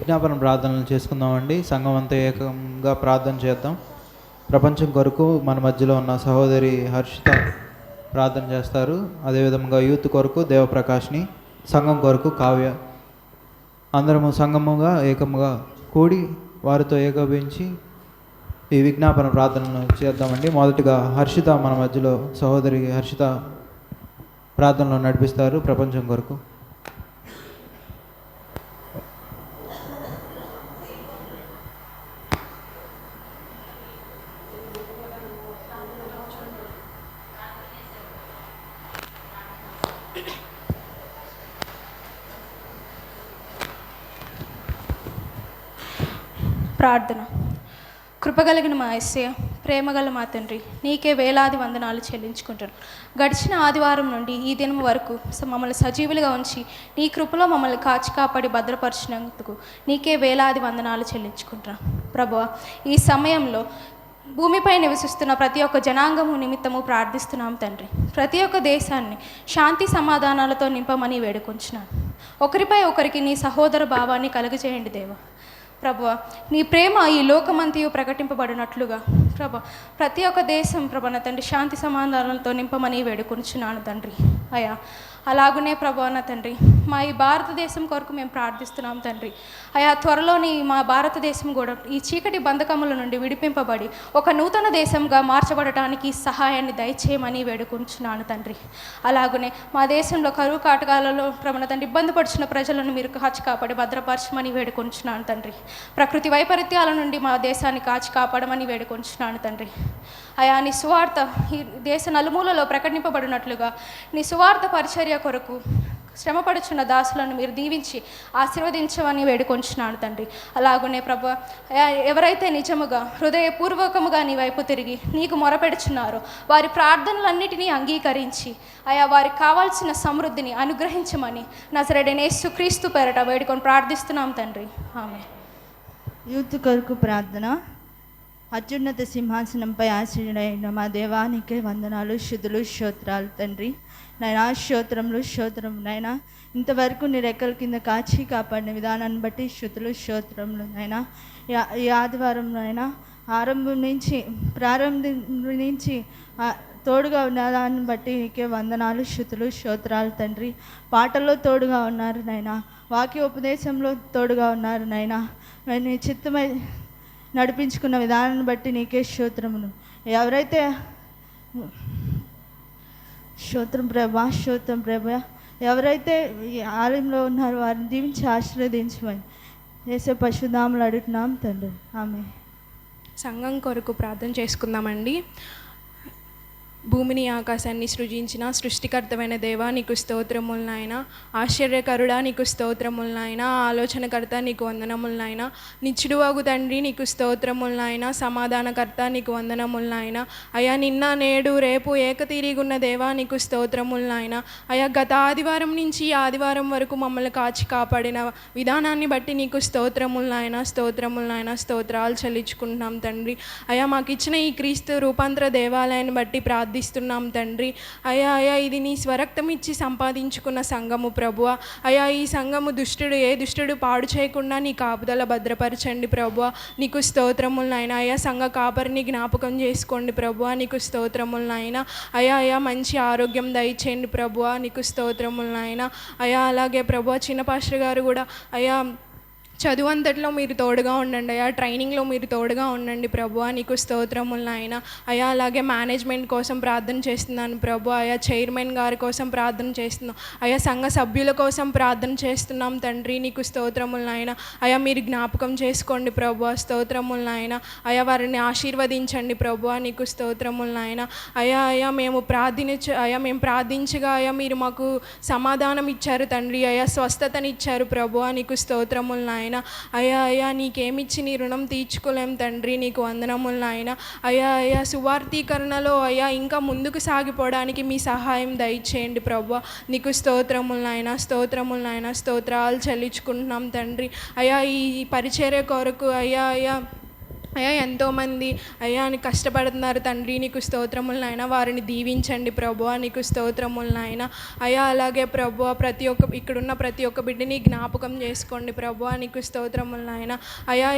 విజ్ఞాపన ప్రార్థనలు చేసుకుందామండి. సంఘం అంతా ఏకంగా ప్రార్థన చేద్దాం. ప్రపంచం కొరకు మన మధ్యలో ఉన్న సహోదరి హర్షిత ప్రార్థన చేస్తారు. అదేవిధంగా యూత్ కొరకు దేవప్రకాష్ని, సంఘం కొరకు కావ్య, అందరము సంఘముగా ఏకముగా కూడి వారితో ఏకీభవించి ఈ విజ్ఞాపన ప్రార్థనను చేద్దామండి. మొదటిగా హర్షిత మన మధ్యలో సహోదరి హర్షిత ప్రార్థనలో నడిపిస్తారు ప్రపంచం కొరకు. ప్రార్థన. కృపగలిగిన మా యేసయ్య, ప్రేమగల మా తండ్రి, నీకే వేలాది వందనాలు చెల్లించుకుంటాను. గడిచిన ఆదివారం నుండి ఈ దినం వరకు మమ్మల్ని సజీవులుగా ఉంచి నీ కృపలో మమ్మల్ని కాచి కాపాడి భద్రపరిచినందుకు నీకే వేలాది వందనాలు చెల్లించుకుంటున్నాను. ప్రభువా, ఈ సమయంలో భూమిపై నివసిస్తున్న ప్రతి ఒక్క జనాంగము నిమిత్తము ప్రార్థిస్తున్నాం తండ్రి. ప్రతి ఒక్క దేశాన్ని శాంతి సమాధానాలతో నింపమని వేడుకొంచున్నాను. ఒకరిపై ఒకరికి నీ సహోదర భావాన్ని కలుగజేయండి దేవా. ప్రభువా, నీ ప్రేమ ఈ లోకమంతయు ప్రకటింపబడినట్లుగా ప్రభా ప్రతి ఒక్క దేశం ప్రభా నా తండ్రి శాంతి సమాధానాలతో నింపమని వేడుకొంచున్నాను తండ్రి. అయా అలాగునే ప్రభా నా తండ్రి, మా ఈ భారతదేశం కొరకు మేము ప్రార్థిస్తున్నాం తండ్రి. అయా త్వరలోని మా భారతదేశం కూడా ఈ చీకటి బంధకముల నుండి విడిపింపబడి ఒక నూతన దేశంగా మార్చబడటానికి సహాయాన్ని దయచేయమని వేడుకుంటున్నాను తండ్రి. అలాగునే మా దేశంలో కరువు కాటకాలలో ప్రభా నా తండ్రి ఇబ్బంది పడుచున్న ప్రజలను మీరు కాచి కాపాడి భద్రపరచమని వేడుకుంటున్నాను తండ్రి. ప్రకృతి వైపరీత్యాల నుండి మా దేశాన్ని కాచి కాపాడమని వేడుకుంటున్నాను తండ్రి. అయా నీ సువార్త ఈ దేశ నలుమూలలో ప్రకటింపబడినట్లుగా నీ సువార్త పరిచర్య కొరకు శ్రమపడుచున్న దాసులను మీరు దీవించి ఆశీర్వదించమని వేడుకొంచున్నాను తండ్రి. అలాగునే ప్రభా ఎవరైతే నిజముగా హృదయపూర్వకముగా నీ వైపు తిరిగి నీకు మొరపెడుచున్నారో వారి ప్రార్థనలన్నిటినీ అంగీకరించి అయా వారికి కావాల్సిన సమృద్ధిని అనుగ్రహించమని నజరేయుడైన యేసుక్రీస్తు పేరట వేడుకొని ప్రార్థిస్తున్నాం తండ్రి. ఆమేన్. యూత్ కొరకు ప్రార్థన. అత్యున్నత సింహాసనంపై ఆశీనుడైన మా దేవానికి వందనాలు, శుద్ధులు, స్తోత్రాలు తండ్రి. నైనా స్తోత్రములు నైనా ఇంతవరకు నీ రెక్కల కింద కాచి కాపాడిన విధానాన్ని బట్టి శుద్ధులు, స్తోత్రములు నైనా. ఈ ఆదివారం నైనా ప్రారంభం నుంచి తోడుగా ఉన్న దాన్ని బట్టి నీకే వందనాలు, శుద్ధులు, స్తోత్రాలు తండ్రి. పాటల్లో తోడుగా ఉన్నారు నైనా, వాక్య ఉపదేశంలో తోడుగా ఉన్నారు నైనా. నీ చిత్తమై నడిపించుకున్న విధానాన్ని బట్టి నీకే స్తోత్రములు. ఎవరైతే స్తోత్రం ప్రభా ఎవరైతే ఈ ఆలయంలో ఉన్నారో వారిని దీవించి ఆశీర్వదించమని చేసే పశుధాములు అడుగుతున్నాం తండ్రి. ఆమె సంఘం కొరకు ప్రార్థన చేసుకుందామండి. భూమిని ఆకాశాన్ని సృజించిన సృష్టికర్తమైన దేవా నీకు స్తోత్రములు నాయన. ఆశ్చర్యకరుడా నీకు స్తోత్రములు నాయన. ఆలోచనకర్త నీకు వందనములు నాయన. నిత్యుడువగు తండ్రి నీకు స్తోత్రములు నాయన. సమాధానకర్త నీకు వందనములు నాయన. అయా నిన్న నేడు రేపు ఏకతీరిగున్న దేవా నీకు స్తోత్రములు నాయన. అయా గత ఆదివారం నుంచి ఈ ఆదివారం వరకు మమ్మల్ని కాచి కాపాడిన విధానాన్ని బట్టి నీకు స్తోత్రములు నాయన. స్తోత్రములు నాయన. స్తోత్రాలు చెల్లించుకుంటున్నాం తండ్రి. అయా మాకు ఇచ్చిన ఈ క్రీస్తు రూపాంతర దేవాలయాన్ని బట్టి ప్రార్థిస్తున్నాం తండ్రి. అయా ఇది నీ స్వరక్తం ఇచ్చి సంపాదించుకున్న సంఘము ప్రభువా. అయా ఈ సంఘము ఏ దుష్టుడు పాడు చేయకుండా నీ కాపుదల భద్రపరచండి ప్రభువా. నీకు స్తోత్రములు నాయన. అయా సంఘ కాపరిని జ్ఞాపకం చేసుకోండి ప్రభువా. నీకు స్తోత్రములు నాయన. అయా మంచి ఆరోగ్యం దయచేయండి ప్రభువా. నీకు స్తోత్రములు నాయన. అయా అలాగే ప్రభువా చిన్న పాస్టర్ గారు కూడా అయా చదువు అంతట్లో మీరు తోడుగా ఉండండి అయా. ట్రైనింగ్లో మీరు తోడుగా ఉండండి ప్రభువా. నీకు స్తోత్రములు నాయన. అయా అలాగే మేనేజ్మెంట్ కోసం ప్రార్థన చేస్తున్నాను ప్రభు. అయా చైర్మన్ గారి కోసం ప్రార్థన చేస్తున్నాం అయా. సంఘ సభ్యుల కోసం ప్రార్థన చేస్తున్నాం తండ్రి. నీకు స్తోత్రములు నాయన. అయా మీరు జ్ఞాపకం చేసుకోండి ప్రభువా. స్తోత్రములు నాయన. అయా వారిని ఆశీర్వదించండి ప్రభువా. నీకు స్తోత్రములు నాయన. అయా మేము ప్రార్థించగా అయా మీరు మాకు సమాధానం ఇచ్చారు తండ్రి. అయా స్వస్థతనిచ్చారు ప్రభువా. నీకు స్తోత్రములు నాయన. అయా నీకేమిచ్చి నీ రుణం తీర్చుకోలేం తండ్రి. నీకు వందనములు నాయన. అయా సువార్థీకరణలో అయా ఇంకా ముందుకు సాగిపోవడానికి మీ సహాయం దయచేయండి ప్రభువా. నీకు స్తోత్రములు నాయన. స్తోత్రములు నాయన. స్తోత్రాలు చెల్లించుకుంటున్నాం తండ్రి. అయా ఈ పరిచర్య కొరకు అయా అయ్యా ఎంతోమంది అయ్యా అని కష్టపడుతున్నారు తండ్రి, నీకు స్తోత్రములు నాయన. వారిని దీవించండి ప్రభువా, నీకు స్తోత్రములు నాయన. అయ్యా అలాగే ప్రభువా ఇక్కడున్న ప్రతి ఒక్క బిడ్డని జ్ఞాపకం చేసుకోండి ప్రభువా, నీకు స్తోత్రములు నాయన. అయ్యా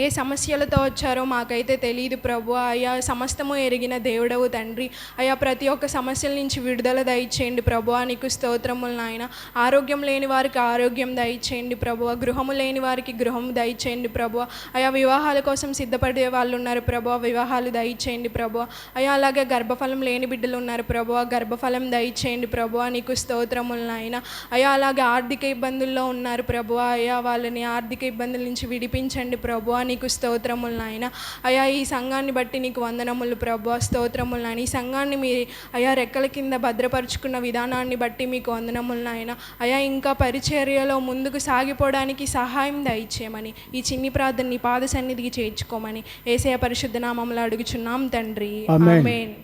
ఏ సమస్యలతో వచ్చారో మాకైతే తెలియదు ప్రభువా. అయ్యా సమస్తము ఎరిగిన దేవుడవు తండ్రి. అయ్యా ప్రతి ఒక్క సమస్యల నుంచి విడుదల దయచేయండి ప్రభువా, నీకు స్తోత్రములు నాయన. ఆరోగ్యం లేని వారికి ఆరోగ్యం దయచేయండి ప్రభువా, గృహము లేని వారికి గృహం దయచేయండి ప్రభువా. అయ్యా వివాహాల కోసం సిద్ధపడే వాళ్ళు ఉన్నారు ప్రభువా, వివాహాలు దయచేయండి ప్రభువా. అయ్యా అలాగే గర్భఫలం లేని బిడ్డలు ఉన్నారు ప్రభువా, గర్భఫలం దయచేయండి ప్రభువా, నీకు స్తోత్రములు నాయన. అయ్యా అలాగే ఆర్థిక ఇబ్బందుల్లో ఉన్నారు ప్రభువా, అయ్యా వాళ్ళని ఆర్థిక ఇబ్బందుల నుంచి విడిపించండి ప్రభువా, నీకు స్తోత్రములు నాయన. అయ్యా ఈ సంఘాన్ని బట్టి నీకు వందనములు ప్రభువా, స్తోత్రములు నాయన. ఈ సంఘాన్ని మీ అయ్యా రెక్కల కింద భద్రపరుచుకున్న విధానాన్ని బట్టి మీకు వందనములు నాయన. అయ్యా ఇంకా పరిచర్యలో ముందుకు సాగిపోవడానికి సహాయం దయచేయమని ఈ చిన్ని ప్రార్థన నీ పాద సన్నిధికి చేర్చుకోమని యేసయ్య పరిశుద్ధ నామములో అడుగుచున్నాం తండ్రి, ఆమేన్.